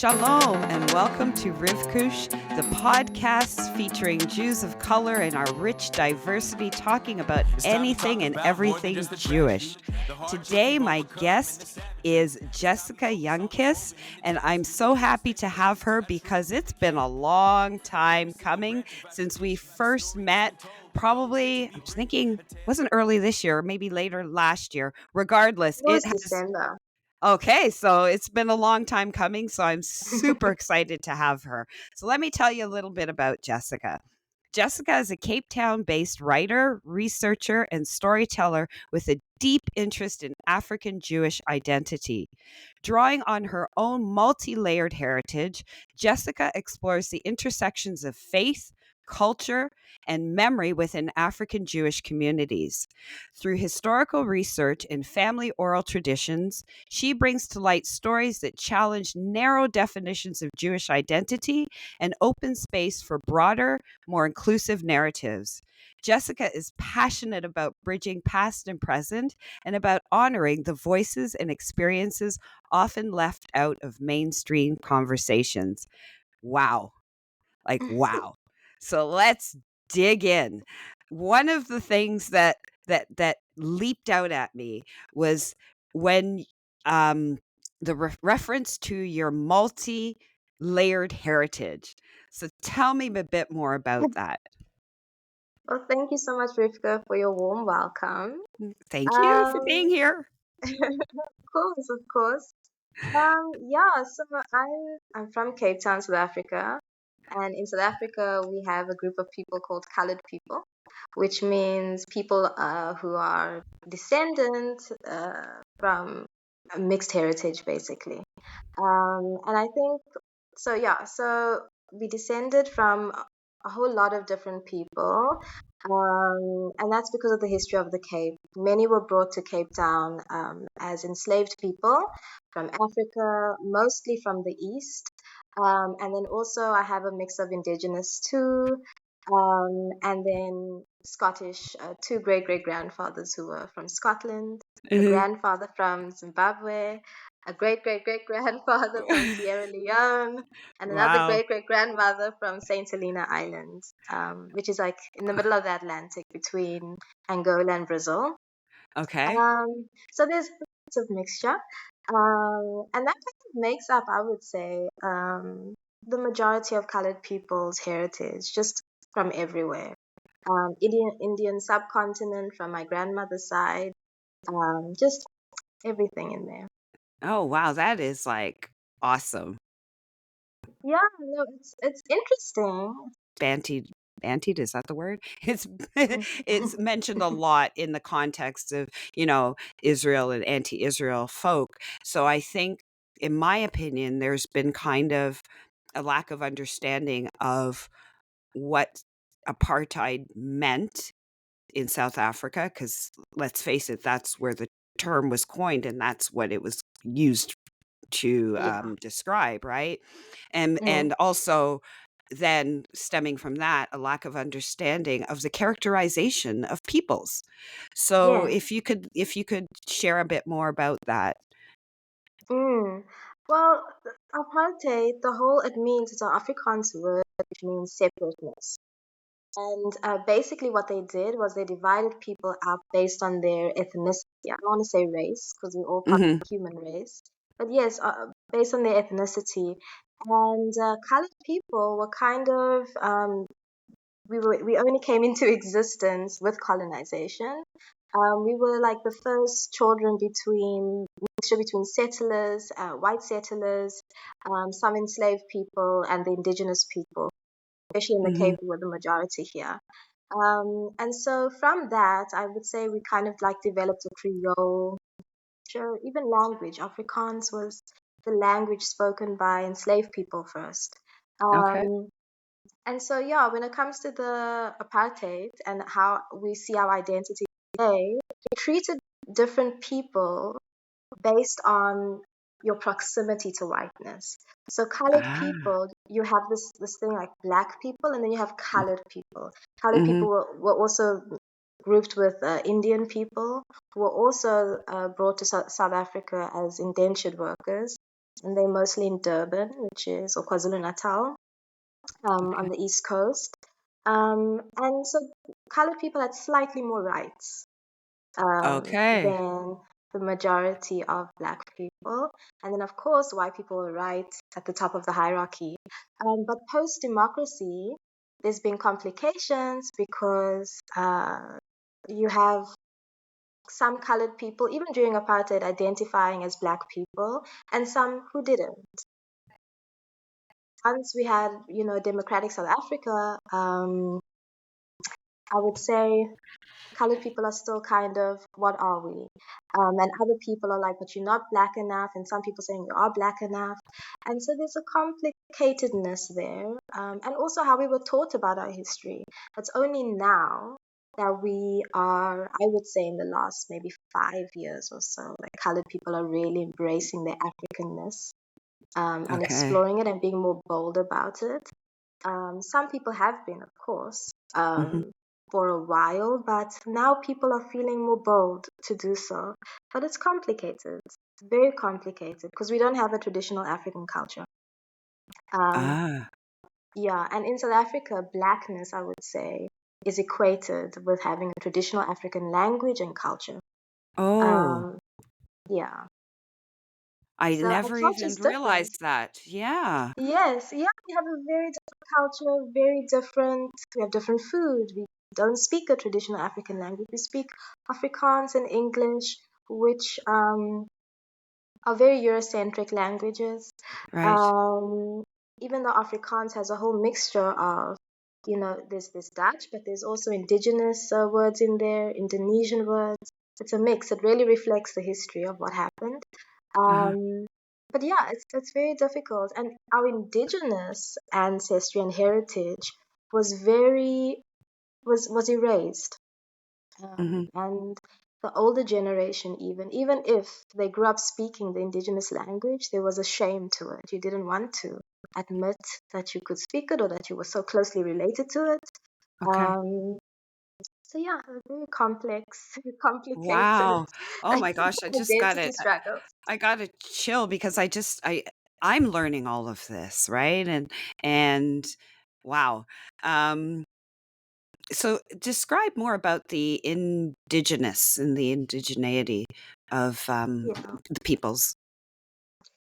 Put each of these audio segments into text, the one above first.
Shalom and welcome to Rivkush, the podcast featuring Jews of color and our rich diversity, talking about anything and everything Jewish. Today, my guest is Jessica Jantjies, and I'm so happy to have her because it's been a long time coming since we first met. Probably, I'm just thinking, wasn't early this year, maybe later last year. Regardless, It was December. Okay, so it's been a long time coming, so I'm super excited to have her. So let me tell you a little bit about Jessica. Jessica is a Cape Town based writer, researcher, and storyteller with a deep interest in African Jewish identity. Drawing on her own multi layered heritage, Jessica explores the intersections of faith, culture, and memory within African Jewish communities. Through historical research and family oral traditions, she brings to light stories that challenge narrow definitions of Jewish identity and open space for broader, more inclusive narratives. Jessica is passionate about bridging past and present and about honoring the voices and experiences often left out of mainstream conversations. Wow. Wow. So let's dig in. One of the things that leaped out at me was when the reference to your multi-layered heritage. So tell me a bit more about that. Well, thank you so much, Rivka, for your warm welcome. Thank you for being Um, here. of course. Yeah, so I'm from Cape Town, South Africa, and in South Africa we have a group of people called colored people, which means people who are descendant from a mixed heritage, basically. And I think so. Yeah, so we descended from a whole lot of different people, and that's because of the history of the Cape. Many were brought to Cape Town as enslaved people from Africa, mostly from the East. And then also I have a mix of indigenous too, and then Scottish, two great grandfathers who were from Scotland, a Mhm. grandfather from Zimbabwe, a great grandfather from Sierra Leone, and another Wow. great grandmother from Saint Helena Island, which is like in the middle of the Atlantic between Angola and Brazil. Okay. So there's lots of mixture, and that kind of makes up, I would say, the majority of colored people's heritage, just from everywhere. Indian subcontinent from my grandmother's side, just everything in there. Oh, wow. That is awesome. Yeah, no, it's interesting. Bantied bantied, is that the word? It's it's Mm. mentioned a lot in the context of, Israel and anti-Israel folk. So I think, in my opinion, there's been kind of a lack of understanding of what apartheid meant in South Africa, because let's face it, that's where the term was coined and that's what it was used to Yeah. describe, right? And Mm. and also then stemming from that, a lack of understanding of the characterization of peoples. So Yes. if you could share a bit more about that. Mm. Well, apartheid, the whole it means it's an Afrikaans word which means separateness. And basically, what they did was they divided people up based on their ethnicity. I don't want to say race because we're all part of Hmm. the human race, but yes, based on their ethnicity. And colored people were kind of we only came into existence with colonization. We were like the first children between mixture between settlers, white settlers, some enslaved people, and the indigenous people, especially in the Hmm. Cape, we were the majority here. And so from that, I would say we kind of like developed a Creole, sure, even language. Afrikaans was the language spoken by enslaved people first. Okay. Um, and so, yeah, when it comes to the apartheid and how we see our identity today, we treated different people based on your proximity to whiteness. So colored Ah. people, you have this thing like black people, and then you have colored people. Colored Hmm. people were also grouped with Indian people, who were also brought to South Africa as indentured workers. and they're mostly in Durban, which is or KwaZulu-Natal, on Okay. the East Coast. And so colored people had slightly more rights Okay. than the majority of black people. And then, of course, white people were right at the top of the hierarchy. But post democracy, there's been complications because you have some colored people, even during apartheid, identifying as black people, and some who didn't. Once we had, democratic South Africa, I would say colored people are still kind of, what are we? And other people are like, but you're not black enough. And some people saying you are black enough. And so there's a complicatedness there. And also how we were taught about our history. It's only now that we are, I would say in the last maybe 5 years or so, like colored people are really embracing their Africanness, and Okay. exploring it and being more bold about it. Some people have been, of course, Hmm. for a while, but now people are feeling more bold to do so. But it's complicated, very complicated, because we don't have a traditional African culture. Um, Ah. yeah, and in South Africa, blackness, I would say, is equated with having a traditional African language and culture. Oh, Um, yeah, I so our never culture even is different. realized that. Yeah. Yes, yeah, we have a very different culture, very different. We have different food. We don't speak a traditional African language. We speak Afrikaans and English, which are very Eurocentric languages. Right. Um, Even though Afrikaans has a whole mixture of, there's this Dutch, but there's also indigenous words in there, Indonesian words. It's a mix. It really reflects the history of what happened. Uh-huh. Um, but yeah, it's very difficult, and our indigenous ancestry and heritage was very was erased, Hmm. and the older generation, even if they grew up speaking the indigenous language, there was a shame to it. You didn't want to admit that you could speak it or that you were so closely related to it. Okay. Um, so yeah, a very complex, complicated Wow. Oh my gosh, I just got identity it. struggle. I got to chill because I'm learning all of this, right? And wow. Um so describe more about the indigenous and the indigeneity of Yeah. the peoples.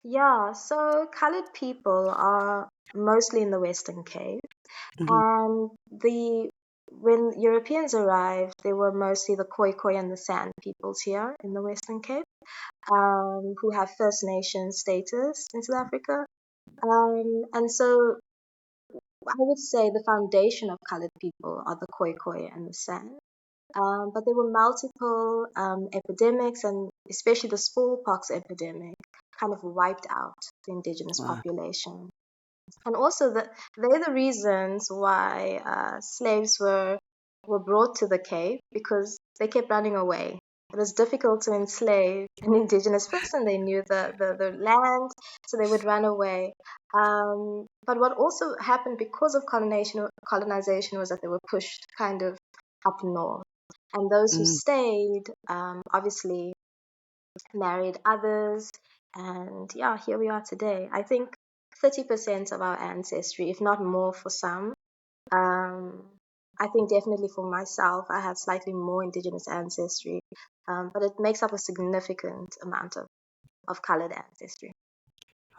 Yeah, so colored people are mostly in the Western Cape, Hmm. and the when Europeans arrived, they were mostly the Khoi and the San peoples here in the Western Cape, who have First Nation status in South Africa. And so I would say the foundation of colored people are the Khoi and the San. But there were multiple epidemics, and especially the smallpox epidemic kind of wiped out the indigenous Wow. population. And also, they're the reasons why slaves were brought to the Cape because they kept running away. It was difficult to enslave an indigenous person. They knew the land, so they would run away. But what also happened because of colonization was that they were pushed kind of up north. And those who Mm. stayed obviously married others. And yeah, here we are today. I think 30% of our ancestry, if not more for some. Um, I think definitely for myself, I have slightly more indigenous ancestry, but it makes up a significant amount of colored ancestry.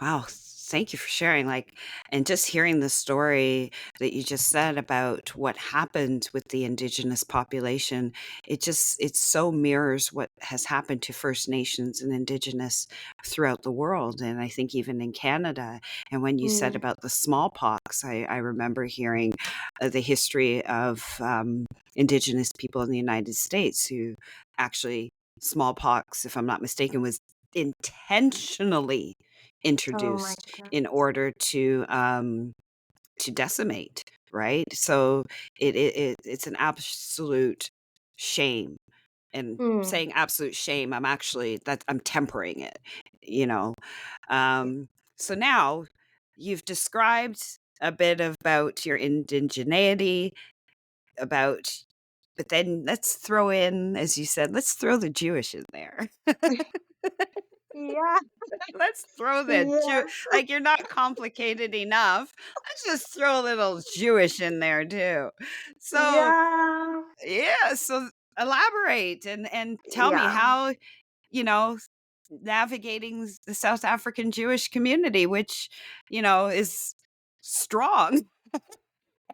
Wow, thank you for sharing. Like, and just hearing the story that you just said about what happened with the indigenous population, it so mirrors what has happened to First Nations and indigenous throughout the world. And I think even in Canada. And when you said Mm. about the smallpox, I remember hearing the history of indigenous people in the United States who actually smallpox, if I'm not mistaken, was intentionally Oh my introduced in goodness. order to decimate, right? So it's an absolute shame. And Mm. saying absolute shame, I'm tempering it, you know. Um, so now you've described a bit about your indigeneity, about but then let's throw in, as you said, let's throw the Jewish in there. Yeah. Let's throw the Yes. like, you're not complicated enough. Let's just throw a little Jewish in there too. So, Yeah. yeah, so elaborate and tell me Yeah. how, you know, navigating the South African Jewish community, which, is strong.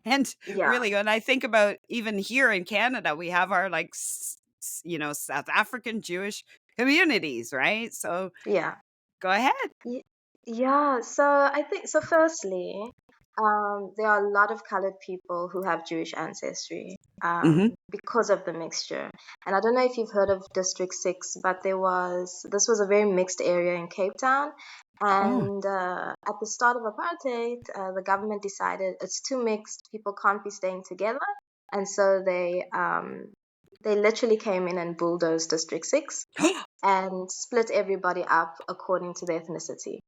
And Yeah. really, when I think about even here in Canada, we have our like, South African Jewish communities, right? So Yeah. go ahead. Ye- Yeah, so I think so. Firstly, there are a lot of colored people who have Jewish ancestry Hmm. because of the mixture. And I don't know if you've heard of District 6, but this was a very mixed area in Cape Town. Oh, And at the start of apartheid, the government decided it's too mixed, people can't be staying together. And so they literally came in and bulldozed District 6 and split everybody up according to their ethnicity.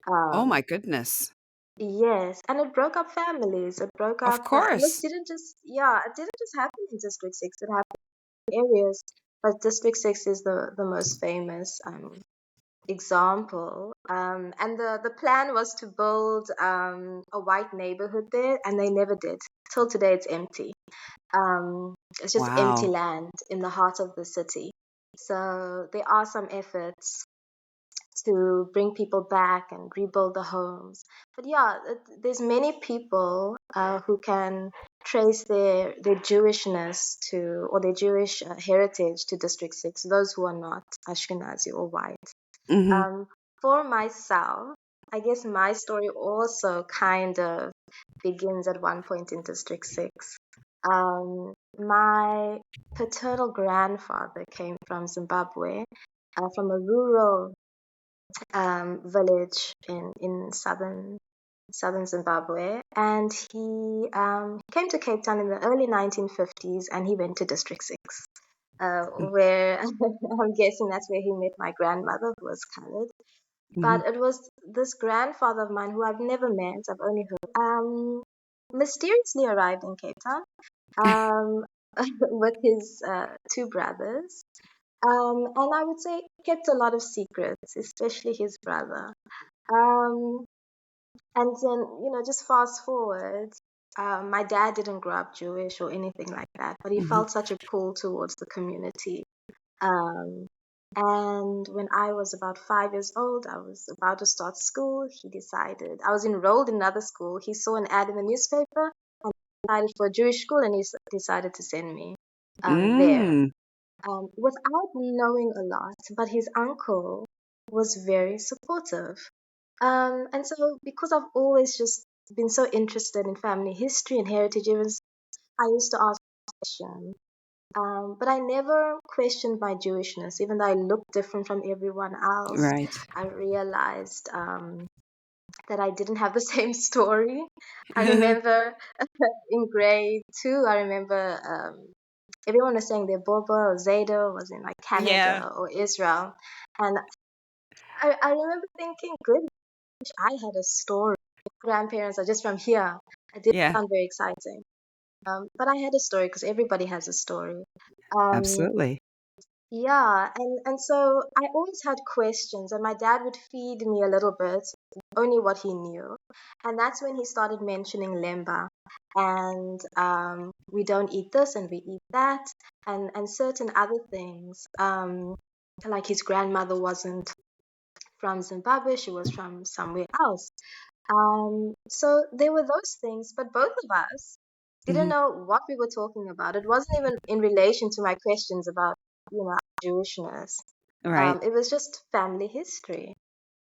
oh Um, my goodness. yes, and it broke up families. It broke Of up, and this course. didn't just, yeah, it didn't just happen in District 6. It happened in areas, but District 6 is the most famous example. And the plan was to build a white neighborhood there, and they never did. Till today, it's empty. It's just empty Wow. land in the heart of the city. So there are some efforts to bring people back and rebuild the homes. But yeah, there's many people who can trace their Jewishness to or their Jewish heritage to District 6, those who are not Ashkenazi or white. Hmm. Um, for myself, I guess my story also kind of begins at one point in District 6. My paternal grandfather came from Zimbabwe, from a rural village in southern Zimbabwe, and he came to Cape Town in the early 1950s, and he went to District 6, where I'm guessing that's where he met my grandmother, who was colored. Hmm. But it was this grandfather of mine who I've never met, I've only heard, mysteriously arrived in Cape Town um, with his two brothers. And I would say kept a lot of secrets, especially his brother. Um, and then, just fast forward, my dad didn't grow up Jewish or anything like that, but he Hmm. felt such a pull towards the community. Um, and when I was about 5 years old, I was about to start school. I was enrolled in another school. He saw an ad in the newspaper and decided for a Jewish school, and he decided to send me there Mm. without knowing a lot. But his uncle was very supportive. And so, because I've always just been so interested in family history and heritage, I used to ask questions. But I never questioned my Jewishness, even though I looked different from everyone else. Right. I realized that I didn't have the same story. I remember in grade 2, I remember everyone was saying their Boba or Zeta was in like Yeah. Canada or Israel. And I remember thinking, good, I had a story. Grandparents are just from here. It didn't Yeah. sound very exciting. But I had a story because everybody has a story. Um, Absolutely. yeah, and so I always had questions, and my dad would feed me a little bit, only what he knew. And that's when he started mentioning Lemba. And we don't eat this and we eat that, and certain other things. Like his grandmother wasn't from Zimbabwe, she was from somewhere else. So there were those things, but both of us didn't Hmm. know what we were talking about. It wasn't even in relation to my questions about, Jewishness. Right. It was just family history.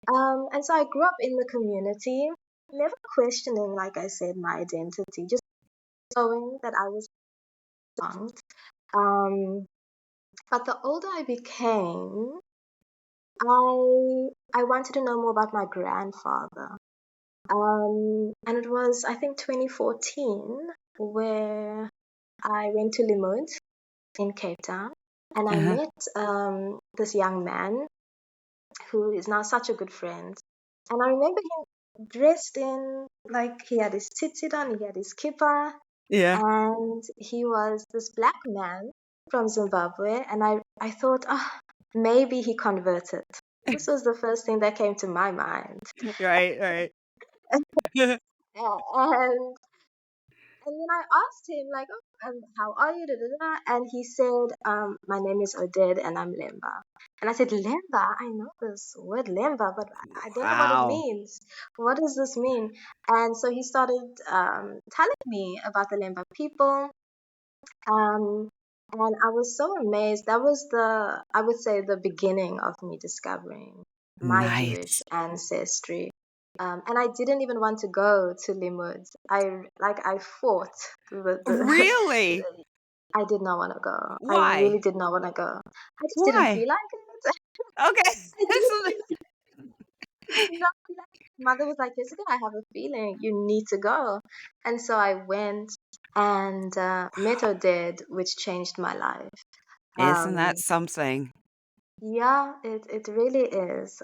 And so I grew up in the community, never questioning, like I said, my identity, just knowing that I was wrong. Um, but the older I became, I wanted to know more about my grandfather. And it was, I think, 2014 where I went to Limount in Cape Town and I Uh-huh. met this young man who is now such a good friend. And I remember him dressed in, like, he had his tzitzit on, he had his kippah, Yeah. and he was this black man from Zimbabwe. And I thought, maybe he converted. This was the first thing that came to my mind. Right, right. And then I asked him, like, oh, how are you? Da, da, da. And he said, my name is Oded and I'm Lemba. And I said, Lemba? I know this word Lemba, but I don't know what it Wow. means. What does this mean? And so he started telling me about the Lemba people. Um, and I was so amazed. That was I would say, the beginning of me discovering my Jewish Nice. ancestry. And I didn't even want to go to Limud. I fought the Really? I did not want to go. I really Why? did not want to go. I just didn't Why? feel like it. Okay. I didn't feel like I did not feel like it. Mother was like, Jessica, I have a feeling you need to go. And so I went and met Oded, which changed my life. Isn't that Um, something? yeah, it really is.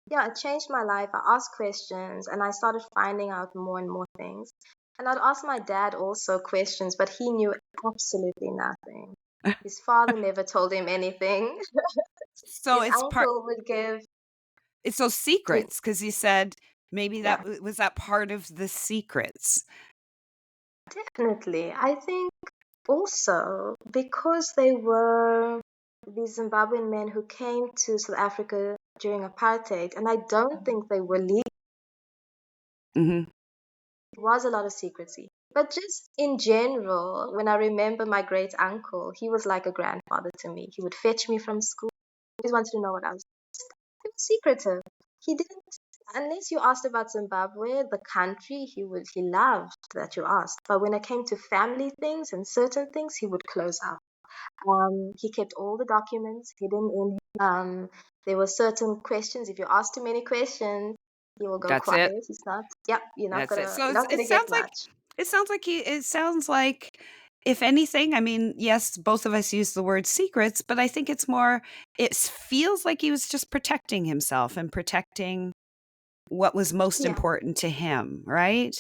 Yeah, it changed my life. I asked questions and I started finding out more and more things. And I'd ask my dad also questions, but he knew absolutely nothing. His father never told him anything. So His it's part uncle would give, it's those he, secrets because you said maybe that yeah, was that part of the secrets. definitely. I think also because they were these Zimbabwean men who came to South Africa during apartheid, and I don't think they were legal. Mhm. It was a lot of secrecy. But just in general, when I remember my great uncle, he was like a grandfather to me. He would fetch me from school. He always wanted to know what I was. He was secretive. He didn't, unless you asked about Zimbabwe, the country, he loved that you asked. But when it came to family things and certain things, he would close up. He kept all the documents hidden in. There were certain questions. If you ask too many questions, he will go That's it. quiet. He's not. Yep, That's it. So you're not it gonna get sounds like much. it sounds like if anything, I mean, yes, both of us use the word secrets, but I think it's more it feels like he was just protecting himself and protecting what was most Yeah. important to him, right?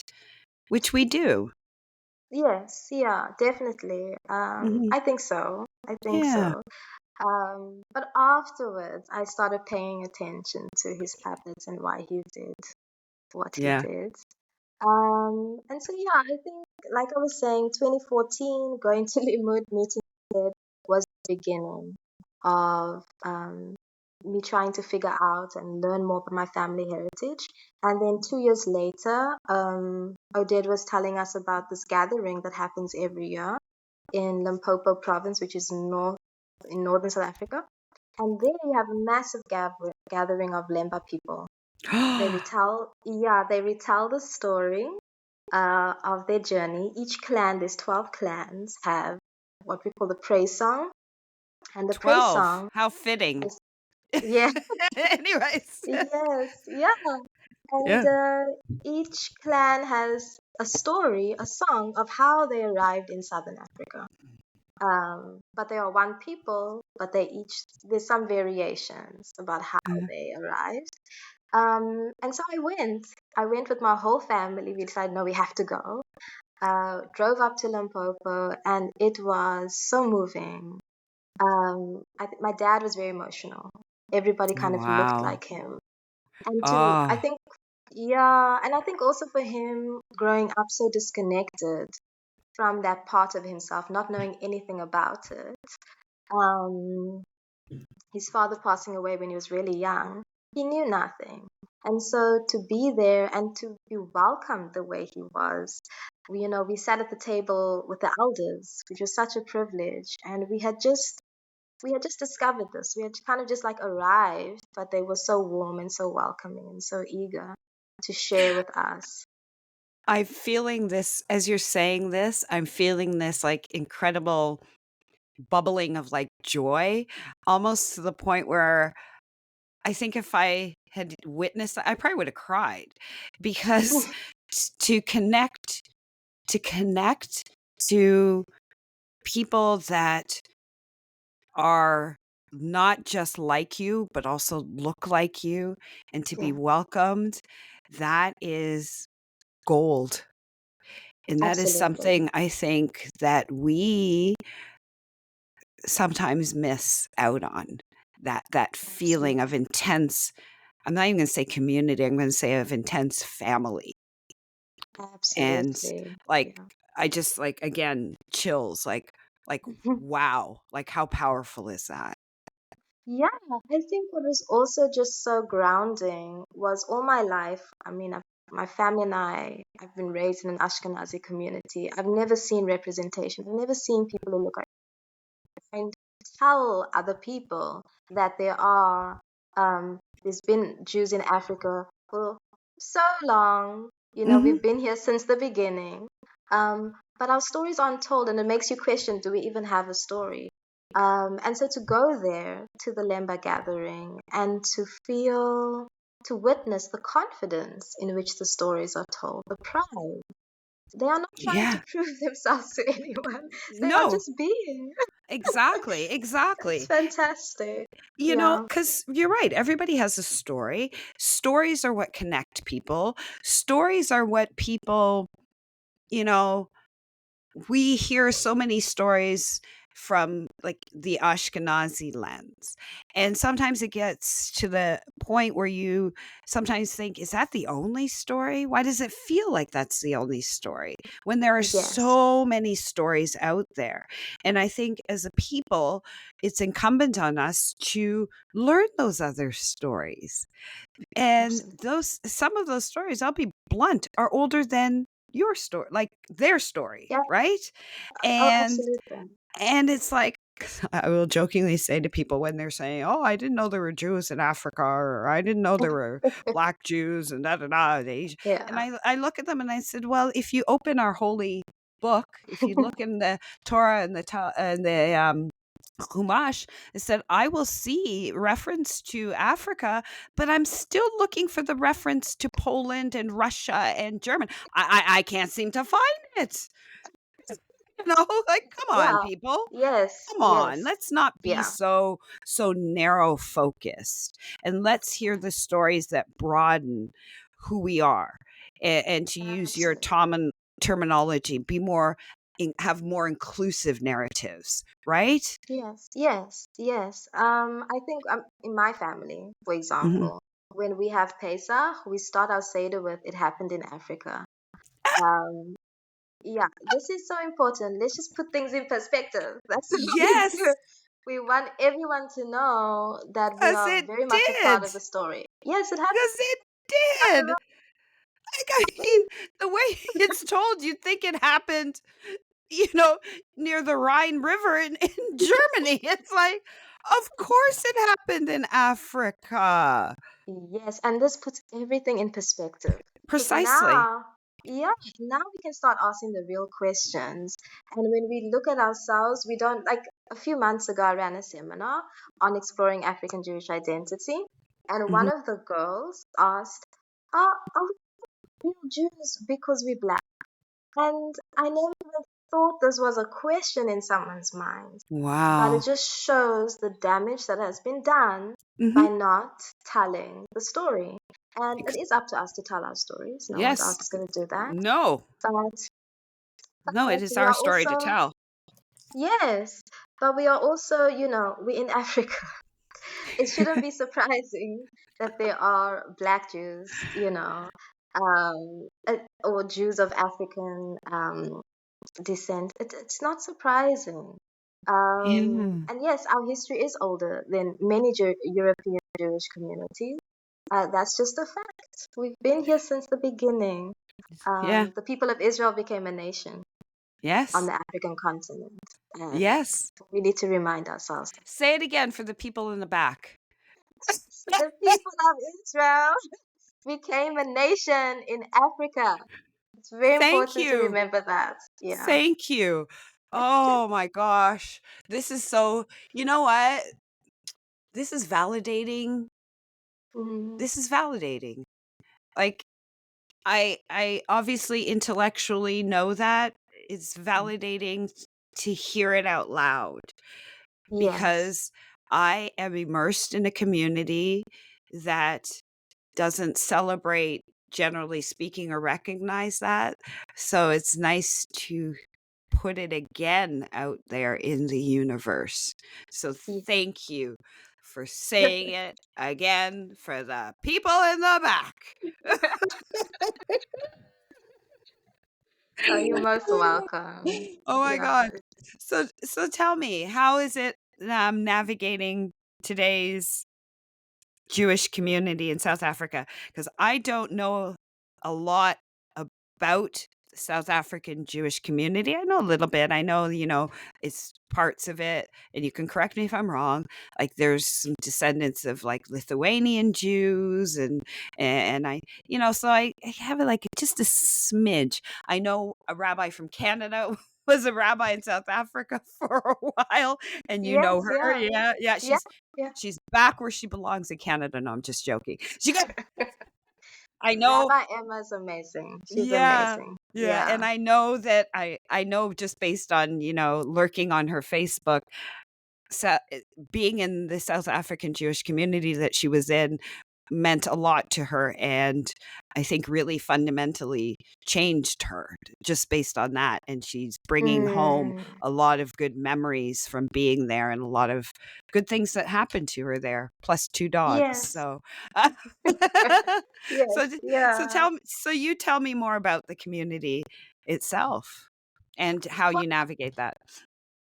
Which we do. Yes. Yeah. Definitely. Mhm. I think so. I think Yeah. so. But afterwards, I started paying attention to his habits and why he did what he Yeah. did. And so yeah, I think like I was saying, 2014, going to Limud, meeting Ted was the beginning of me trying to figure out and learn more about my family heritage. And then 2 years later, Oded was telling us about this gathering that happens every year in Limpopo province, which is in northern South Africa. And there you have a massive gathering of Lemba people. They retell the story of their journey. Each clan, there's 12 clans, have what we call the praise song. And the praise 12. song How fitting. is, yeah, Anyways. yes, yeah. And Yeah. each clan has a story, a song of how they arrived in Southern Africa. But they are one people, but there's some variations about how Uh, they arrived. And so I went with my whole family. We decided, no, we have to go. Drove up to Limpopo, and it was so moving. My dad was very emotional. Everybody Oh, kind of looked wow. like him. And I Oh, think, yeah, and I think also for him growing up so disconnected from that part of himself, not knowing anything about it. Um, his father passing away when he was really young, he knew nothing. And so to be there and to be welcomed the way he was, we sat at the table with the elders, which was such a privilege. And we had just discovered this. We had kind of just like arrived, but they were so warm and so welcoming and so eager to share with us. I'm feeling this as you're saying this, I'm feeling this like incredible bubbling of like joy, almost to the point where I think if I had witnessed that, I probably would have cried because to connect to people that are not just like you, but also look like you and to be Yeah, welcomed, that is gold. And that is absolutely. something I think that we sometimes miss out on. that feeling of Absolutely. intense. I'm not even going to say community. I'm going to say of intense family. And Absolutely. like Yeah. I just like again chills like wow, like how powerful is that? Yeah, I think what was also just so grounding was all my life. I mean, my family and I've been raised in an Ashkenazi community. I've never seen representation. I've never seen people who look like and tell other people that there's been Jews in Africa for so long. You know, Mhm. we've been here since the beginning. But our stories aren't told, and it makes you question, do we even have a story? And so to go there to the Lemba gathering and to witness the confidence in which the stories are told, the pride. They are not trying to Yeah. prove themselves to anyone. They are No. just being. Exactly, It's exactly. fantastic. You know, Yeah. because you're right. Everybody has a story. Stories are what connect people. Stories are what people, you know, we hear so many stories from like the Ashkenazi lens. And sometimes it gets to the point where you sometimes think, is that the only story? Why does it feel like that's the only story when there are Yes. so many stories out there? And I think as a people, it's incumbent on us to learn those other stories. And Absolutely. those, some of those stories, I'll be blunt, are older than your story, like their story, Yeah. right? Oh, And absolutely. it's like I will jokingly say to people when they're saying, "Oh, I didn't know there were Jews in Africa," or "I didn't know there were Black Jews," and da da da. And Yeah. I look at them and I said, "Well, if you open our holy book, if you look in the Torah and the Chumash, it said, I will see reference to Africa, but I'm still looking for the reference to Poland and Russia and German. I can't seem to find it." You know, like, come on, Yeah. people. Yes. Come on. Yes. Let's not be Yeah. so narrow focused. And let's hear the stories that broaden who we are. And to use your Absolutely. terminology, be more have more inclusive narratives, right? Yes. Yes. Yes. I think in my family, for Mhm. example, when we have Pesach, we start our Seder with "It happened in Africa." Um, yeah, this is so important. Let's just put things in perspective. That's what we do. Yes, We want everyone to know that we because are it very much a part did. of the story. Yes, it happened. Because it did. Like, I mean, the way it's told, you'd think it happened, you know, near the Rhine River in Germany. It's like, of course it happened in Africa. Yes, and this puts everything in perspective. Because Precisely. yeah, now we can start asking the real questions. And when we look at ourselves, we don't like a few months ago, I ran a seminar on exploring African Jewish identity. And one Mhm. of the girls asked, are we real Jews because we're black? And I never even thought this was a question in someone's mind. But it Wow. just shows the damage that has been done by Mhm. not telling the story. And it Ex is up to us to tell our stories. No one Yes. else is going to do that. No. But, No, it but is we our are story to also, tell. yes, but we are also, we're in Africa. It shouldn't be surprising that there are Black Jews, or Jews of African descent. It's not surprising. Yeah. And yes, our history is older than many European Jewish communities. That's just a fact. We've been here since the beginning. Yeah. The people of Israel became a nation on Yes. the African continent, and Yes. we need to remind ourselves. Say it again for the people in the back. So the people of Israel became a nation in Africa. It's very Thank important to you. remember that. Yeah. Thank you. Oh my gosh. This is so, you know what? This is validating. Mhm. This is validating. Like I obviously intellectually know that. It's validating to hear it out loud Yes. because I am immersed in a community that doesn't celebrate, generally speaking, or recognize that. So it's nice to put it again out there in the universe. So Ye- thank you for saying it again for the people in the back. Oh, you're most welcome. Oh my Yeah. god. So tell me, how is it, navigating today's Jewish community in South Africa? Because I don't know a lot about the South African Jewish community. I know a little bit. I know, it's parts of it, and you can correct me if I'm wrong. Like there's some descendants of like Lithuanian Jews and so I have like just a smidge. I know a rabbi from Canada was a rabbi in South Africa for a while, and you know Yes, her. yeah. Yeah, yeah, Yeah, she's yeah. She's back where she belongs in Canada. No, I'm just joking. She got I know. Rabbi Emma's amazing. She's Yeah. amazing. Yeah, Yeah. and I know that I know just based on, lurking on her Facebook, so, being in the South African Jewish community that she was in meant a lot to her, and I think really fundamentally changed her just based on that, and she's bringing home Mm. a lot of good memories from being there and a lot of good things that happened to her there, plus 2 dogs, Yes. so so Yes, d yeah. so you tell me more about the community itself and how Well, you navigate that.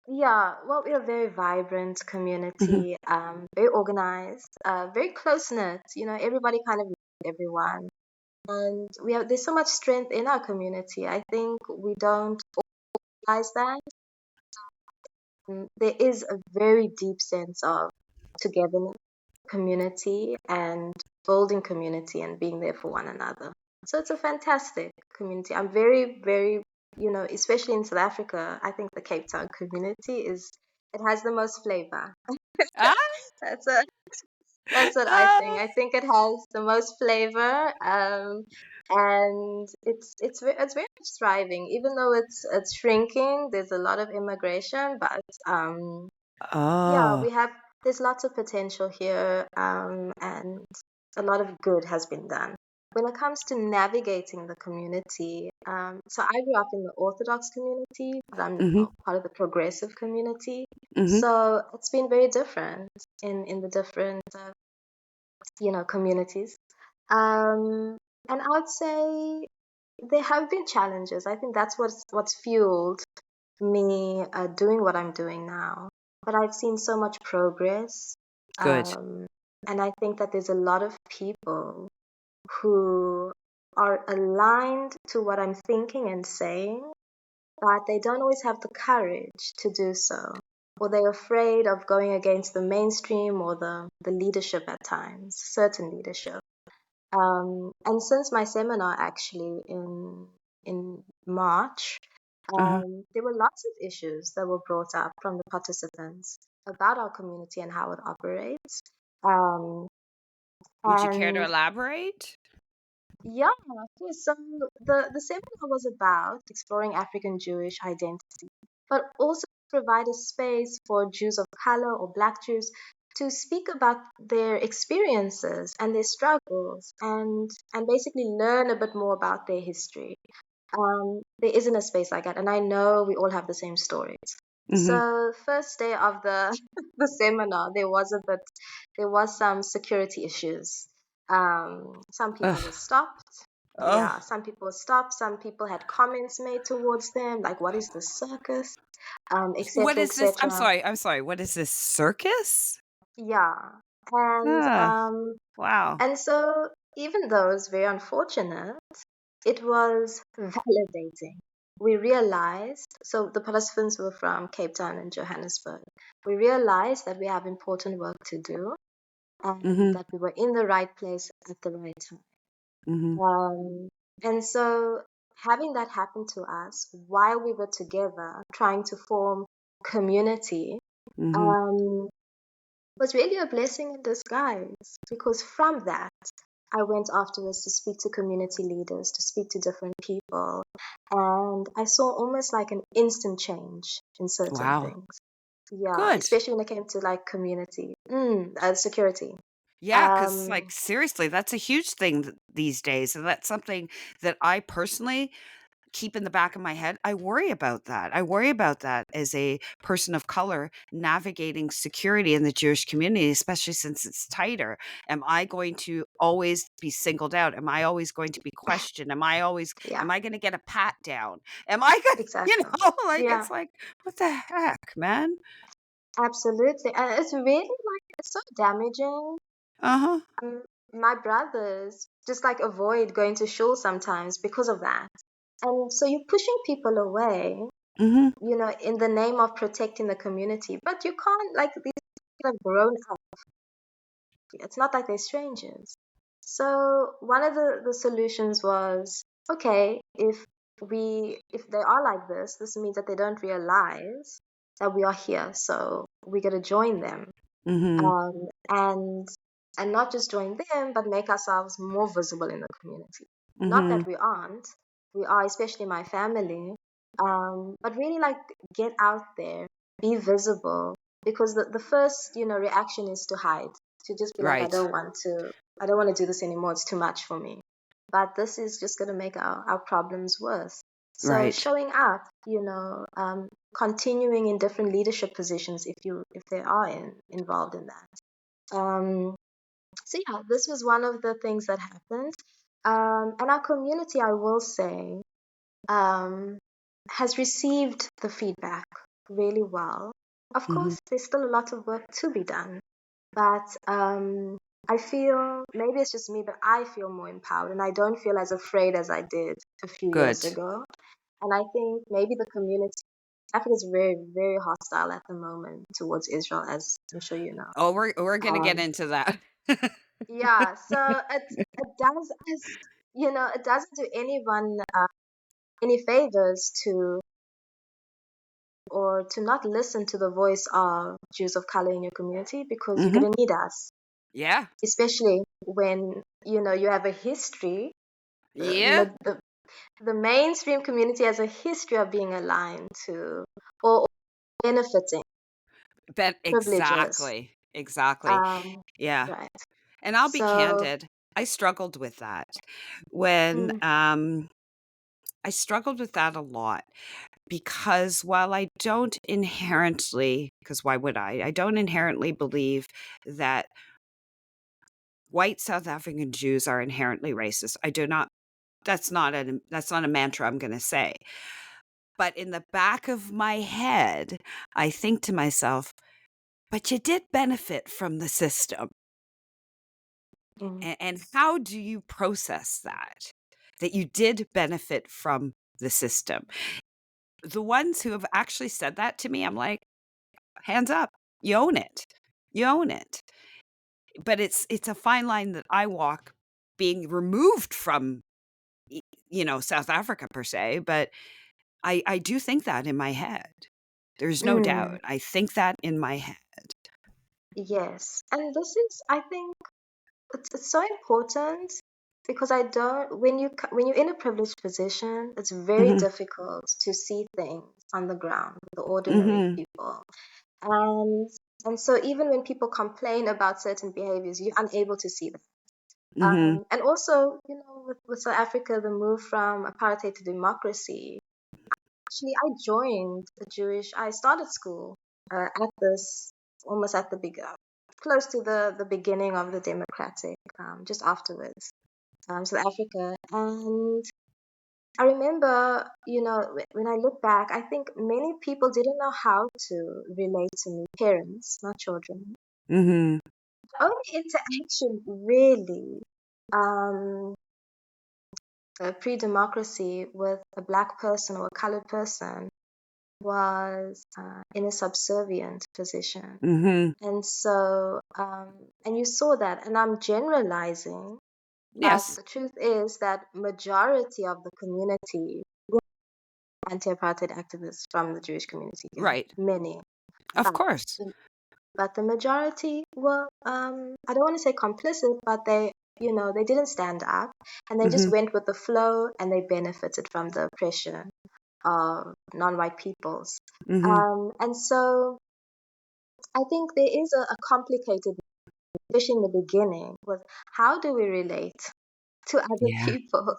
yeah, well, we're a very vibrant Mhm. community, very organized, very close-knit. Everybody kind of knows everyone. And there's so much strength in our community. I think we don't realize that. There is a very deep sense of togetherness, community, and building community and being there for one another. So it's a fantastic community. I'm very, very, especially in South Africa, I think the Cape Town community it has the most flavor. Ah! That's a That's what I think. Ah! I think it has the most flavor, and it's very much thriving. Even though it's shrinking, there's a lot of immigration, but yeah, Oh. there's lots of potential here, and a lot of good has been done. When it comes to navigating the community, so I grew up in the Orthodox community, but I'm Mhm, now part of the progressive community. mhm. So it's been very different in the different communities. Um, and I would say there have been challenges. I think that's what's fueled me doing what I'm doing now. But I've seen so much progress, Good. um, and I think that there's a lot of people who are aligned to what I'm thinking and saying, but they don't always have the courage to do so. Or they're afraid of going against the mainstream or the leadership at times, certain leadership. And since my seminar actually in March, Uh-huh. there were lots of issues that were brought up from the participants about our community and how it operates. Um, Would you care to and elaborate? yeah, of course. So the seminar was about exploring African Jewish identity, but also provide a space for Jews of color or Black Jews to speak about their experiences and their struggles and basically learn a bit more about their history. There isn't a space like that, and I know we all have the same stories. Mhm. So first day of the the seminar, there was some security issues. Some people were Ugh. stopped. Oh. Yeah, some people were stopped. Some people had comments made towards them, like "What is this circus?" What Etc. is this? etc. I'm sorry, what is this, circus? Yeah, and Ah, um, wow. and so even though it's very unfortunate, it was validating. We realized, so the participants were from Cape Town and Johannesburg. We realized that we have important work to do and Mhm, that we were in the right place at the right time. mhm, Um, and so having that happen to us while we were together trying to form community mhm. um, was really a blessing in disguise because from that, I went afterwards to speak to community leaders, to speak to different people, and I saw almost like an instant change in certain Wow. things. Yeah, Good. especially when it came to like community, security. Yeah, because Um, like, seriously, that's a huge thing these days, and that's something that I personally keep in the back of my head, I worry about that. I worry about that as a person of color navigating security in the Jewish community, especially since it's tighter. Am I going to always be singled out? Am I always going to be questioned? Yeah, Am I going to get a pat down? Am I going, exactly. like, Yeah, it's like, what the heck, man? absolutely. And it's really like, it's so damaging. Uh-huh. Um, my brothers just like avoid going to shul sometimes because of that. And so you're pushing people away, Mm-hmm. in the name of protecting the community. But you can't, like, these people have grown up. It's not like they're strangers. So one of the solutions was, okay, if they are like this means that they don't realize that we are here. So we got to join them, Mm-hmm. um, and and not just join them, but make ourselves more visible in the community. Not Mm-hmm. that we aren't, we are, especially my family, but really like get out there, be visible, because the first reaction is to hide, to just be like, Right. I don't want to do this anymore. It's too much for me. But this is just going to make our problems worse. So Right. showing up, continuing in different leadership positions if they are involved in that. So yeah, this was one of the things that happened. And our community, I will say, um, has received the feedback really well. Of Mm-hmm. course, there's still a lot of work to be done, but I feel, maybe it's just me, but I feel more empowered and I don't feel as afraid as I did a few years Good. ago. And I think maybe the community, Africa is very, very hostile at the moment towards Israel, as I'm sure you know. Oh, we're gonna get Um, into that. yeah, so it does us, it doesn't do anyone any favors to not listen to the voice of Jews of color in your community, because you're Mm-hmm. gonna need us, Yeah. especially when you have a history. Yeah. The mainstream community has a history of being aligned to or benefiting Bet privileges. exactly. Exactly. Um, Yeah. right. And I'll be So, candid. I struggled with that when mm, I struggled with that a lot because while I don't inherently, because why would I? I don't inherently believe that white South African Jews are inherently racist. I do not. That's not a mantra I'm going to say. But in the back of my head, I think to myself, but you did benefit from the system. mm, And how do you process that? That you did benefit from the system. The ones who have actually said that to me, I'm like, hands up, you own it. You own it. But it's a fine line that I walk being removed from South Africa per se, but I do think that in my head. There's no mm, doubt. I think that in my head. yes. And this is, I think, it's so important, because I don't when you're in a privileged position, it's very Mhm. difficult to see things on the ground, the ordinary Mhm. people. And and so even when people complain about certain behaviors, you're unable to see them. Mhm. And also, with South Africa, the move from apartheid to democracy. Actually, I started school at this, almost at the close to the beginning of the democratic, just afterwards, South Africa. And I remember, when I look back, I think many people didn't know how to relate to me, parents, not children. Mhm. Only interaction really, um, pre-democracy with a black person or a colored person was in a subservient position. Mhm. And so, and you saw that, and I'm generalizing, but Yes. the truth is that majority of the community were anti-apartheid activists from the Jewish community here, Right. many, Of but course. but the majority were, I don't want to say complicit, but they didn't stand up, and they just Mhm. went with the flow, and they benefited from the oppression of non-white peoples. Mhm. And so I think there is a complicated, especially in the beginning, with how do we relate to other Yeah. people,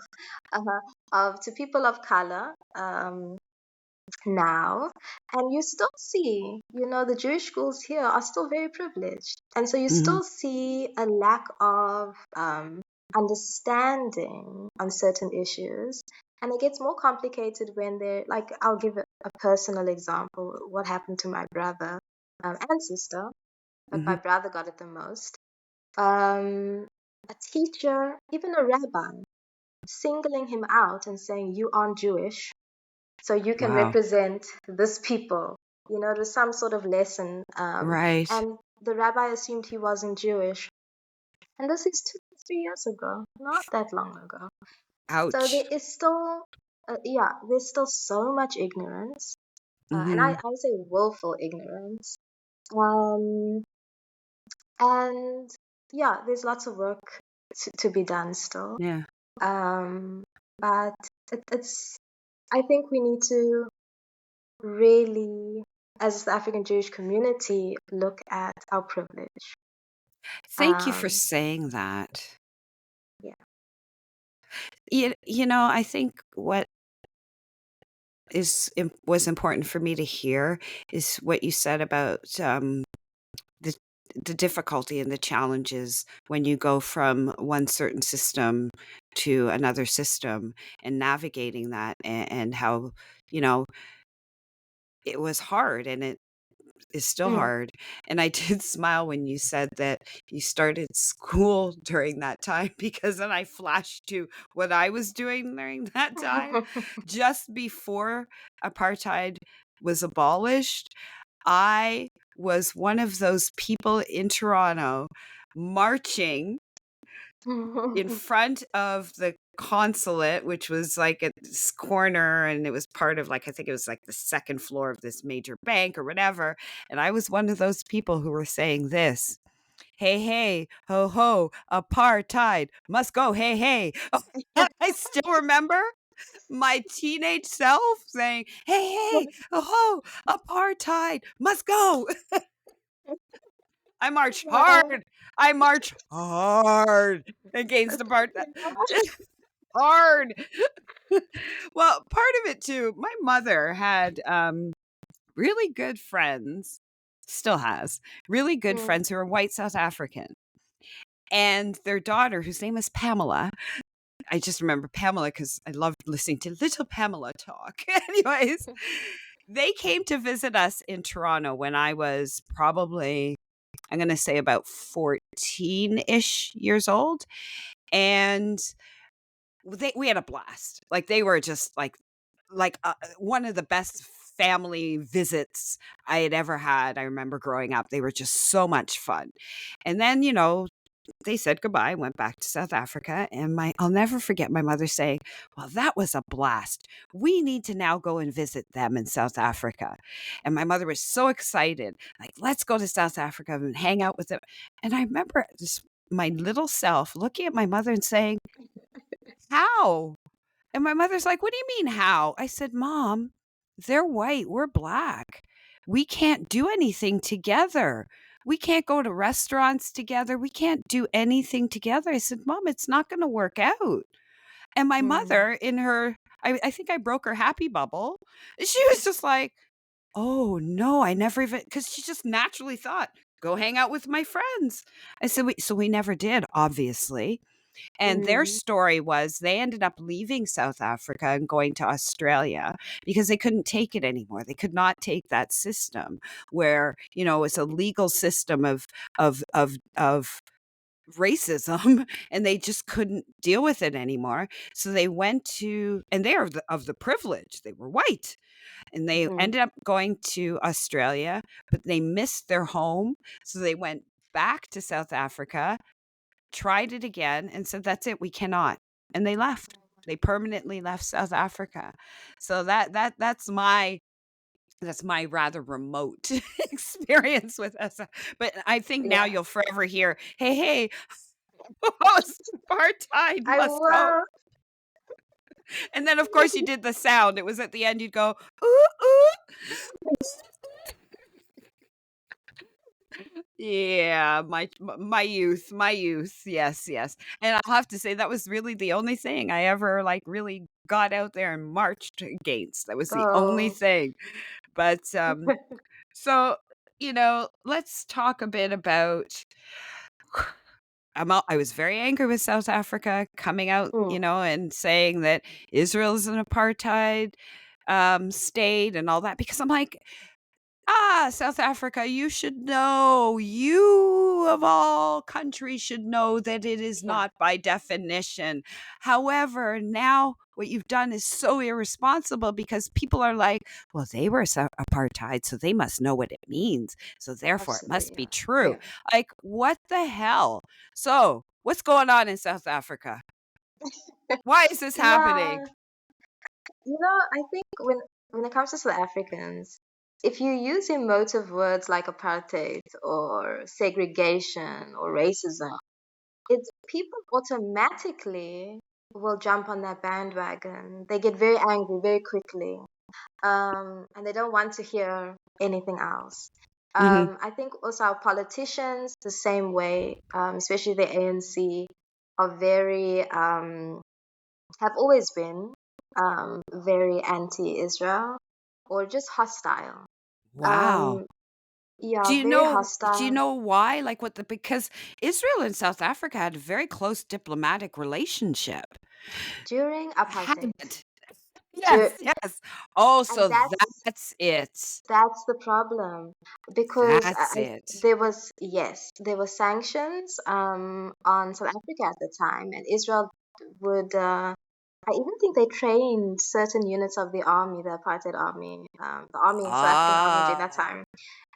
uh, to people of color. Now, and you still see, the Jewish schools here are still very privileged, and so you Mhm. still see a lack of understanding on certain issues, and it gets more complicated when they're like, I'll give a personal example. What happened to my brother and sister, but my Mhm. brother got it the most. A teacher, even a rabbi, singling him out and saying, "You aren't Jewish, so you can Wow. represent this people." It was some sort of lesson. Right. And the rabbi assumed he wasn't Jewish. And this is 2 3 years ago, not that long ago. So there Ouch. is still, yeah, there's still so much ignorance. And I Mhm. would say willful ignorance. Um, and yeah, there's lots of work to be done still. Yeah. Um, but it's, I think we need to really, as the African Jewish community, look at our privilege. Thank you for Um, saying that. yeah. I think what was important for me to hear is what you said about the the difficulty and the challenges when you go from one certain system to another system and navigating that, and how you know it was hard, and it is still Mm. hard. And I did smile when you said that you started school during that time, because then I flashed to what I was doing during that time. Just before apartheid was abolished, I was one of those people in Toronto marching in front of the consulate, which was like at this corner, and it was part of, like, I think it was like the second floor of this major bank or whatever. And I was one of those people who were saying this: "Hey, hey, ho, ho, apartheid must go. Hey, hey." I still remember my teenage self saying, "Hey, hey, ho, ho, apartheid must go." I march Wow. hard. I march hard against apartheid. Hard. Well, part of it too, my mother had really good friends, still has really good Mm. friends who are white South African. And their daughter, whose name is Pamela, I just remember Pamela because I loved listening to little Pamela talk. Anyways, they came to visit us in Toronto when I was probably, I'm going to say, about 14 ish years old. And we had a blast. Like, they were just like one of the best family visits I had ever had. I remember growing up, they were just so much fun. And then, they said goodbye, went back to South Africa, and I'll never forget my mother saying, "Well, that was a blast. We need to now go and visit them in South Africa." And my mother was so excited, like, "Let's go to South Africa and hang out with them." And I remember just my little self looking at my mother and saying, "How?" And my mother's like, "What do you mean, how?" I said, "Mom, they're white, we're black. We can't do anything together. We can't go to restaurants together. We can't do anything together." I said, "Mom, it's not going to work out." And my Mm. mother, in her, I think I broke her happy bubble. She was just like, "Oh, no, I never even," because she just naturally thought, "Go hang out with my friends." I said, So we never did, obviously. And their Mm. story was they ended up leaving South Africa and going to Australia because they couldn't take it anymore. They could not take that system where, it's a legal system of racism, and they just couldn't deal with it anymore. So they went to, and they are of the privilege. They were white, and they Mm. ended up going to Australia, but they missed their home. So they went back to South Africa, tried it again, and said, "That's it, we cannot." And they left. They permanently left South Africa. So that's my rather remote experience with us. But I think now Yeah. you'll forever hear, "Hey, hey, apartheid I must go." will. And then, of course, you did the sound. It was at the end, you'd go, "Ooh, ooh." Yeah, my youth, my youth. Yes, yes. And I'll have to say that was really the only thing I ever, like, really got out there and marched against. That was the only Oh, thing. But, so, let's talk a bit about I was very angry with South Africa coming out, mm, and saying that Israel is an apartheid, state and all that because I'm like, South Africa, you should know. You, of all countries, should know that it is yeah, not by definition. However, now what you've done is so irresponsible because people are like, well, they were apartheid, so they must know what it means. So therefore, it absolutely, must be yeah, true. yeah, Like, what the hell? So, what's going on in South Africa? Why is this happening? yeah. I think when it comes to South Africans, if you use emotive words like apartheid or segregation or racism, it's people automatically will jump on that bandwagon. They get very angry very quickly, and they don't want to hear anything else. Hmm. I think also our politicians, the same way, especially the ANC, are very have always been very anti-Israel or just hostile. Wow. Um, yeah, very Do you hostile know why? Like what the because Israel and South Africa had a very close diplomatic relationship. during apartheid. Had. Dur- Yes, yes. Oh, and so that's it. that's the problem because That's it. there was, yes, there were sanctions on South Africa at the time, and Israel would I even think they trained certain units of the army, the apartheid army, the army, South African army during that Ah, time.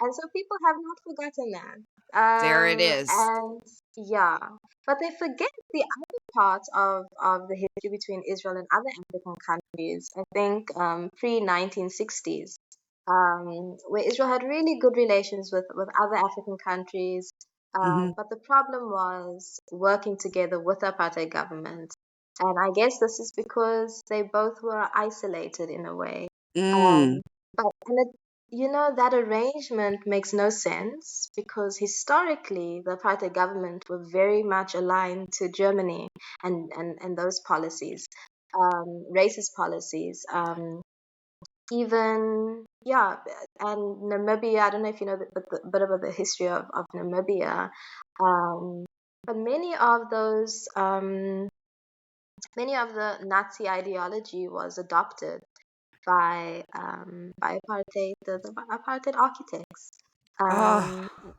And so people have not forgotten that. there it is. And yeah, but they forget the other part of the history between Israel and other African countries. I think pre 1960s, where Israel had really good relations with other African countries. Mhm. But the problem was working together with the apartheid government, and I guess this is because they both were isolated in a way. Mm. Um, but and it, that arrangement makes no sense because historically the apartheid government were very much aligned to Germany and those policies, racist policies. Even yeah, and Namibia. I don't know if you know a bit about the history of Namibia, um, but many of the Nazi ideology was adopted by apartheid, the apartheid architects. Um, Oh.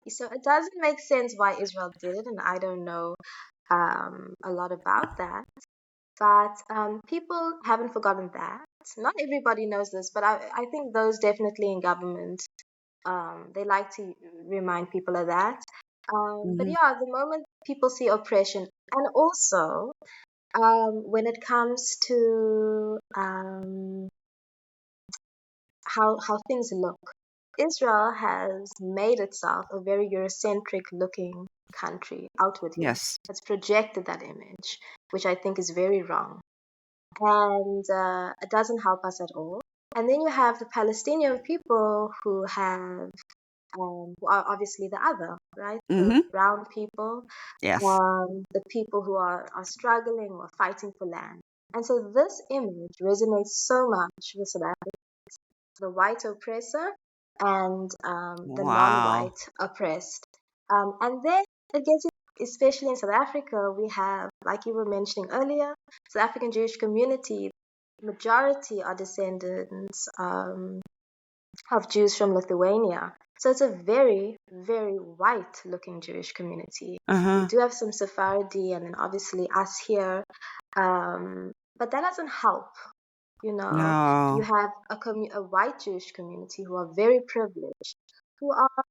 so it doesn't make sense why Israel did it, and I don't know a lot about that. But people haven't forgotten that. Not everybody knows this, but I think those definitely in government, they like to remind people of that. But Mhm. yeah, the moment people see oppression, and also when it comes to how things look, Israel has made itself a very Eurocentric looking country outwardly. Yes. It's projected that image, which I think is very wrong. And it doesn't help us at all. And then you have the Palestinian people who are obviously the other, right? The Mhm. brown people, Yes. the people who are struggling or fighting for land. And so this image resonates so much with South Africa, the white oppressor and the Wow. non-white oppressed. And then it gets, especially in South Africa, we have, like you were mentioning earlier, South African Jewish community, majority are descendants of Jews from Lithuania. So it's a very, very white looking Jewish community. We Uh-huh. do have some Sephardi and then obviously us here. But that doesn't help. You No. have a white Jewish community who are very privileged, who are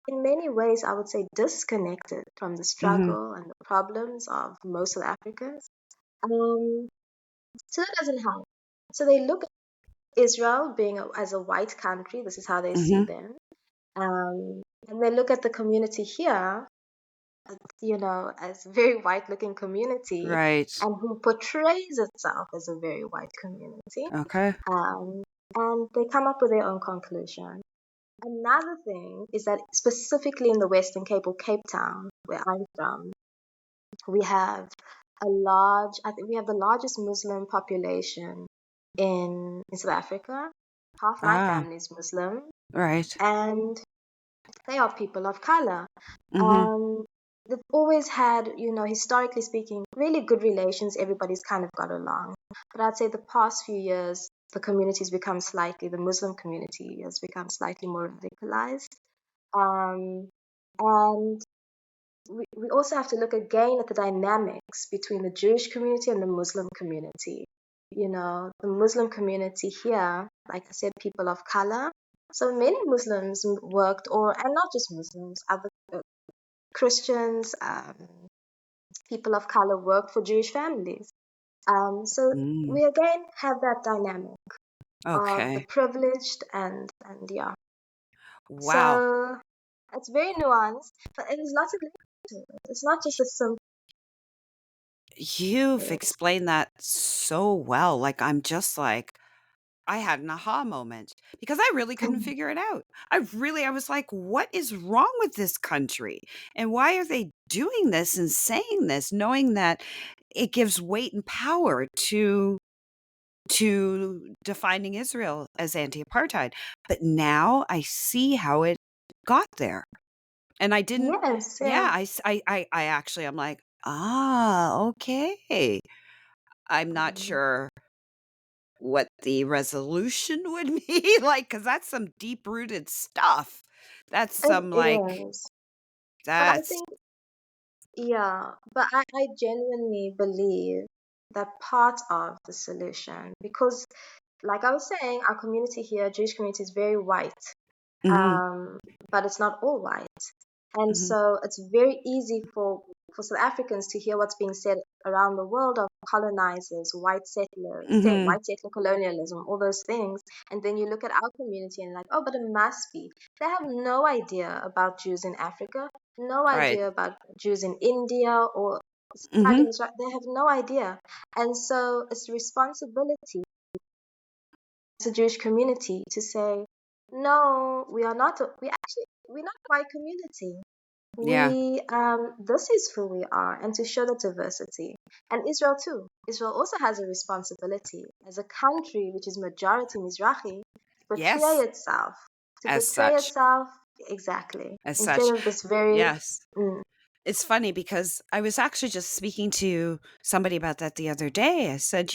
in many ways, I would say, disconnected from the Mhm. struggle and the problems of most of Africans. Um, so that doesn't help. So they look at Israel being as a white country. This is how they see Mhm. them. And they look at the community here, as a very white looking community Right. and who portrays itself as a very white community. Okay. Um, and they come up with their own conclusion. Another thing is that specifically in the Western Cape or Cape Town, where I'm from, we have I think we have the largest Muslim population in South Africa. Half my Ah, family is Muslim, right. and they are people of color. Mm-hmm. Um, they've always had, historically speaking, really good relations. Everybody's kind of got along. But I'd say the past few years, the Muslim community has become slightly more radicalized. Um, and we also have to look again at the dynamics between the Jewish community and the Muslim community. The Muslim community here, like I said, people of color. So many Muslims worked, and not just Muslims, other Christians, people of color worked for Jewish families. So Mm. we again have that dynamic of the Okay. privileged and yeah. Wow. So it's very nuanced, but there's lots of layers to it. It's not just a simple You've it. explained that so well. Like, I'm just like, I had an aha moment because I really couldn't figure it out. I was like, what is wrong with this country? And why are they doing this and saying this, knowing that it gives weight and power to defining Israel as anti-apartheid? But now I see how it got there. And I didn't, Yes, yeah, yeah. I actually, I'm like, ah, okay. I'm not Mhm. sure what the resolution would be, like, because that's some deep-rooted stuff. That's It some, like, is. But I that's think, yeah, but I genuinely believe that part of the solution, because like I was saying, our community here, Jewish community, is very white, mhm, um, but it's not all white. And mhm, so it's very easy for South Africans to hear what's being said around the world of colonizers, mhm, white settler colonialism, all those things. And then you look at our community and like, oh, but it must be. They have no idea about Jews in Africa, no right, idea about Jews in India or mhm, They have no idea. And so it's the responsibility as a Jewish community to say, no, we're not a white community. yeah, This is who we are, and to show the diversity. And Israel too. Israel also has a responsibility as a country which is majority Mizrahi to portray yes, itself, as such, exactly, as instead such, of this very, yes. mm, It's funny because I was actually just speaking to somebody about that the other day. I said,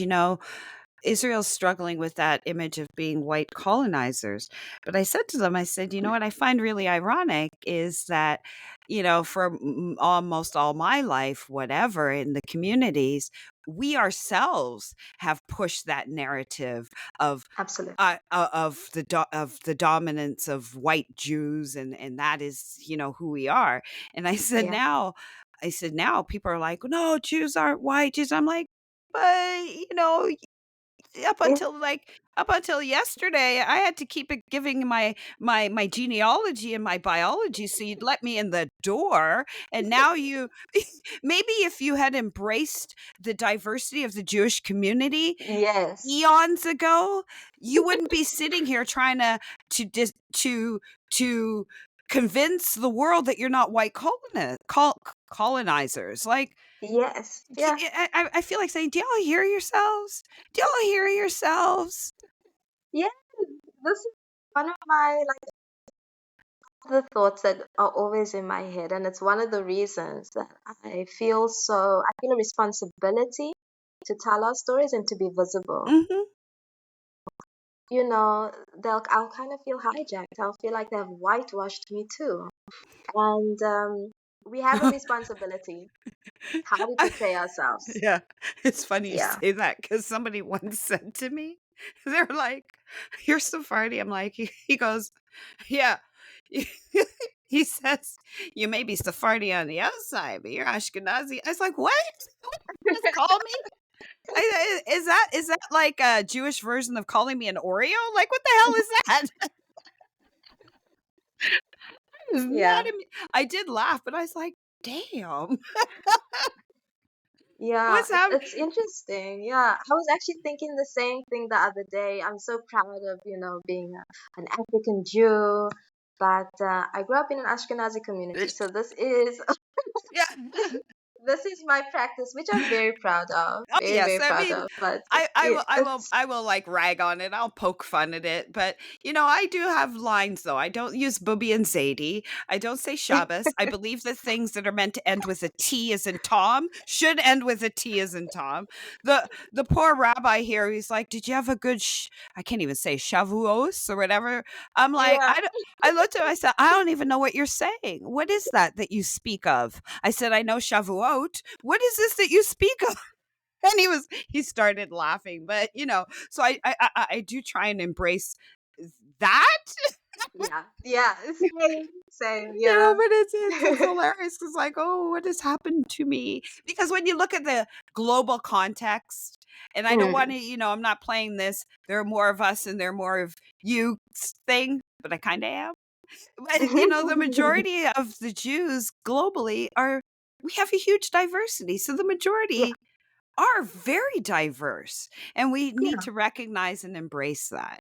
Israel's struggling with that image of being white colonizers. But I said to them, I said, you know what I find really ironic is that, for almost all my life, whatever, in the communities, we ourselves have pushed that narrative of absolute, of the dominance of white Jews, and that is who we are. And yeah, I said now people are like, no, Jews aren't white Jews. I'm like, but up yeah, until up until yesterday, I had to keep it giving my genealogy and my biology so you'd let me in the door. And now you maybe if you had embraced the diversity of the Jewish community yes, eons ago, you wouldn't be sitting here trying to dis, to convince the world that you're not white colonizers. Like, yes, yeah, I feel like saying, "Do y'all hear yourselves? Do y'all hear yourselves?" yeah. This is one of my the thoughts that are always in my head, and it's one of the reasons that I feel a responsibility to tell our stories and to be visible. Mhm. I'll kind of feel hijacked. I'll feel like they've whitewashed me too. And we have a responsibility how we portray ourselves. Yeah, it's funny you Yeah. say that because somebody once said to me, they're like, "You're Sephardi." I'm like, he goes, "Yeah." He says, "You may be Sephardi on the outside, but you're Ashkenazi." I was like, "What? Just call me?" Is that like a Jewish version of calling me an Oreo? Like, what the hell is that? Is not Yeah. I did laugh, but I was like, "Damn, Yeah, what's happening?" it's interesting. Yeah, I was actually thinking the same thing the other day. I'm so proud of, being an African Jew. but I grew up in an Ashkenazi community, so this is Yeah. this is my practice, which I'm very proud of, Oh very yes, very I proud mean, of. But I will it's I will like rag on it. I'll poke fun at it, but I do have lines though. I don't use booby and zadie. I don't say Shabbos. I believe that things that are meant to end with a T as in Tom should end with a T as in Tom. The poor rabbi here, he's like, "Did you have a good I can't even say Shavuos or whatever." I'm like, yeah, I looked at him, I said, "I don't even know what you're saying. What is that you speak of?" I said, "I know Shavuot. What is this that you speak of?" And he started laughing, but so I do try and embrace that. yeah, yeah. Same, same. Yeah. But it's hilarious. It's like, oh, what has happened to me? Because when you look at the global context, and I don't want Mm, to, I'm not playing this. There are more of us and there are more of you thing, but I kind of am. But the majority of the Jews globally we have a huge diversity. So the yeah, majority are very diverse, and we need yeah. to recognize and embrace that,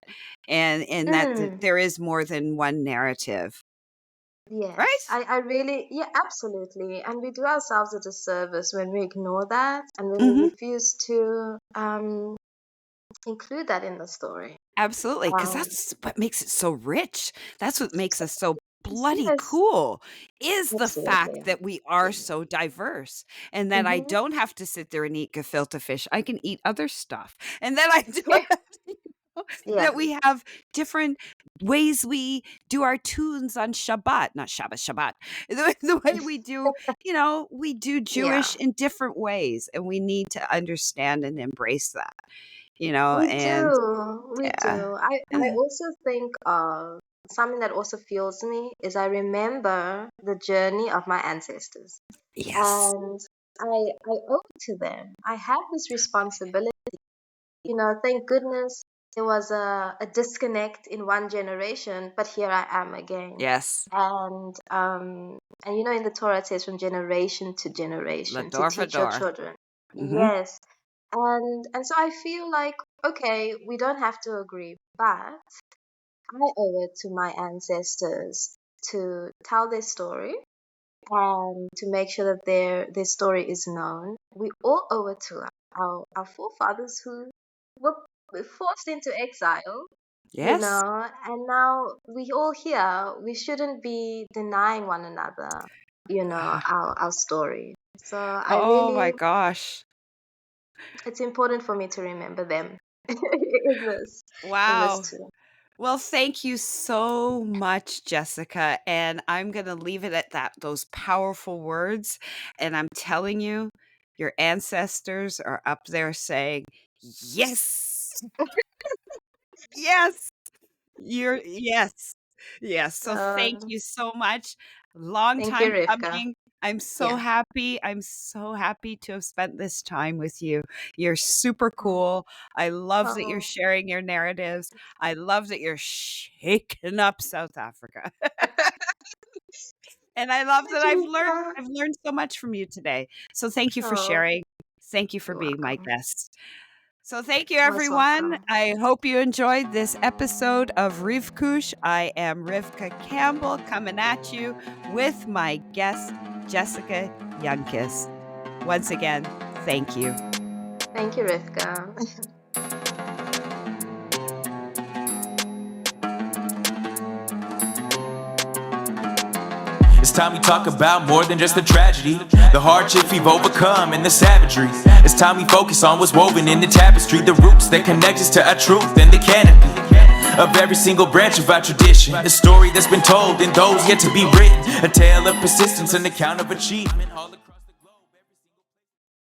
and that Mm. there is more than one narrative, Yes, right? I really, yeah, absolutely. And we do ourselves a disservice when we ignore that and when we Hmm. refuse to include that in the story. Absolutely, because Um, that's what makes it so rich. That's what makes us so bloody yes, cool, is the fact absolutely. that we are so diverse, and that I Hmm. don't have to sit there and eat gefilte fish. I can eat other stuff, and that I don't have to, Yeah, that we have different ways we do our tunes on Shabbat, not Shabbos, Shabbat. The way we do, we do yeah, Jewish in different ways, and we need to understand and embrace that, we and do. We yeah. do. I also think something that also fuels me is I remember the journey of my ancestors. Yes. And I owe it to them. I have this responsibility. Thank goodness there was a disconnect in one generation, but here I am again. Yes. And in the Torah it says from generation to generation to Lador teach your Vador. children. Mhm. Yes. And so I feel like, okay, we don't have to agree, but I owe it to my ancestors to tell their story and to make sure that their story is known. We all owe it to our forefathers who were forced into exile, Yes. and now we all here. We shouldn't be denying one another, our story. So I Oh my really, gosh. it's important for me to remember them in this Wow. too. Well, thank you so much, Jessica. And I'm going to leave it at that, those powerful words. And I'm telling you, your ancestors are up there saying, yes, yes. Yes. Yes. So thank Uh, you so much. Long Thank you, time Rivka. coming. I'm so Yeah. happy. I'm so happy to have spent this time with you. You're super cool. I love that you're Oh, sharing your narratives. I love that you're shaking up South Africa. And I love that Rivka. I've learned so much from you today. So thank you for Oh, sharing. Thank you for you're being my welcome. guest. So thank you, Most everyone. welcome. I hope you enjoyed this episode of Rivkush. I am Rivka Campbell coming at you with my guest, Jessica Jantjies. Once again, thank you. Thank you, Rivka. It's time we talk about more than just the tragedy, the hardships we've overcome and the savagery. It's time we focus on what's woven in the tapestry, the roots that connect us to our truth and the canopy of every single branch of our tradition. The story that's been told and those yet to be written, a tale of persistence, an account of achievement.